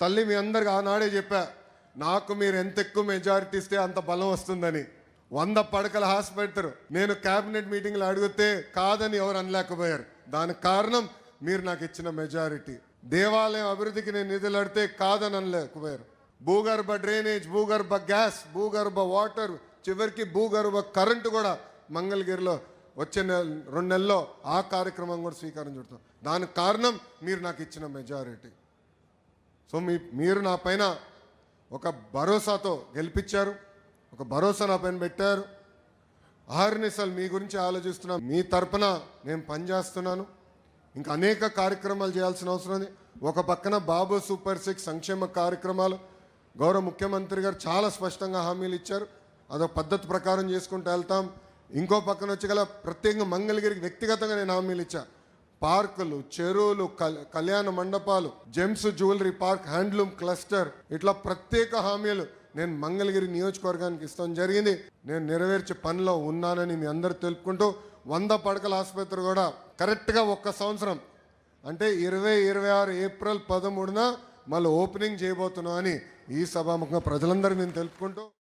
తల్లి మీ అందరికి ఆనాడే చెప్పా, నాకు మీరు ఎంత ఎక్కువ మెజారిటీ ఇస్తే అంత బలం వస్తుందని. 100 పడకల హాస్పిటల్ నేను క్యాబినెట్ మీటింగ్లో అడిగితే కాదని ఎవరు అనలేకపోయారు. దానికి కారణం మీరు నాకు ఇచ్చిన మెజారిటీ. దేవాలయం అభివృద్ధికి నేను నిధులు అడితే కాదని అనలేకపోయారు. భూగర్భ డ్రైనేజ్, భూగర్భ గ్యాస్, భూగర్భ వాటర్, చివరికి భూగర్భ కరెంటు కూడా మంగళగిరిలో వచ్చే 2 నెలల్లో ఆ కార్యక్రమం కూడా స్వీకారం చుడతాం. దానికి కారణం మీరు నాకు ఇచ్చిన మెజారిటీ. సో మీరు నా పైన ఒక భరోసాతో గెలిపించారు, ఒక భరోసా నా పైన పెట్టారు. అహర్నిశలు మీ గురించి ఆలోచిస్తున్నా, మీ తరపున నేను పనిచేస్తున్నాను. ఇంకా అనేక కార్యక్రమాలు చేయాల్సిన అవసరం ఉంది. ఒక పక్కన బాబు సూపర్ 6 సంక్షేమ కార్యక్రమాలు గౌరవ ముఖ్యమంత్రి గారు చాలా స్పష్టంగా హామీలు ఇచ్చారు. అదొక పద్ధతి ప్రకారం చేసుకుంటూ వెళ్తాం. ఇంకో పక్కన వచ్చి గల ప్రత్యేకంగా మంగళగిరికి వ్యక్తిగతంగా నేను హామీలు ఇచ్చా. పార్కులు, చెరువులు, కళ్యాణ మండపాలు, gems jewellery park, handloom cluster, ఇట్లా ప్రత్యేక హామీలు నేను మంగళగిరి నియోజకవర్గానికి ఇస్తాం జరిగింది. నేను నెరవేర్చే పనిలో ఉన్నానని మీ అందరూ తెలుపుకుంటూ 100 పడకల ఆసుపత్రి కూడా కరెక్ట్గా 1 సంవత్సరం అంటే 2026 ఏప్రిల్ 13న మళ్ళీ ఓపెనింగ్ చేయబోతున్నాం అని ఈ సభాముఖంగా ప్రజలందరూ నేను తెలుపుకుంటూ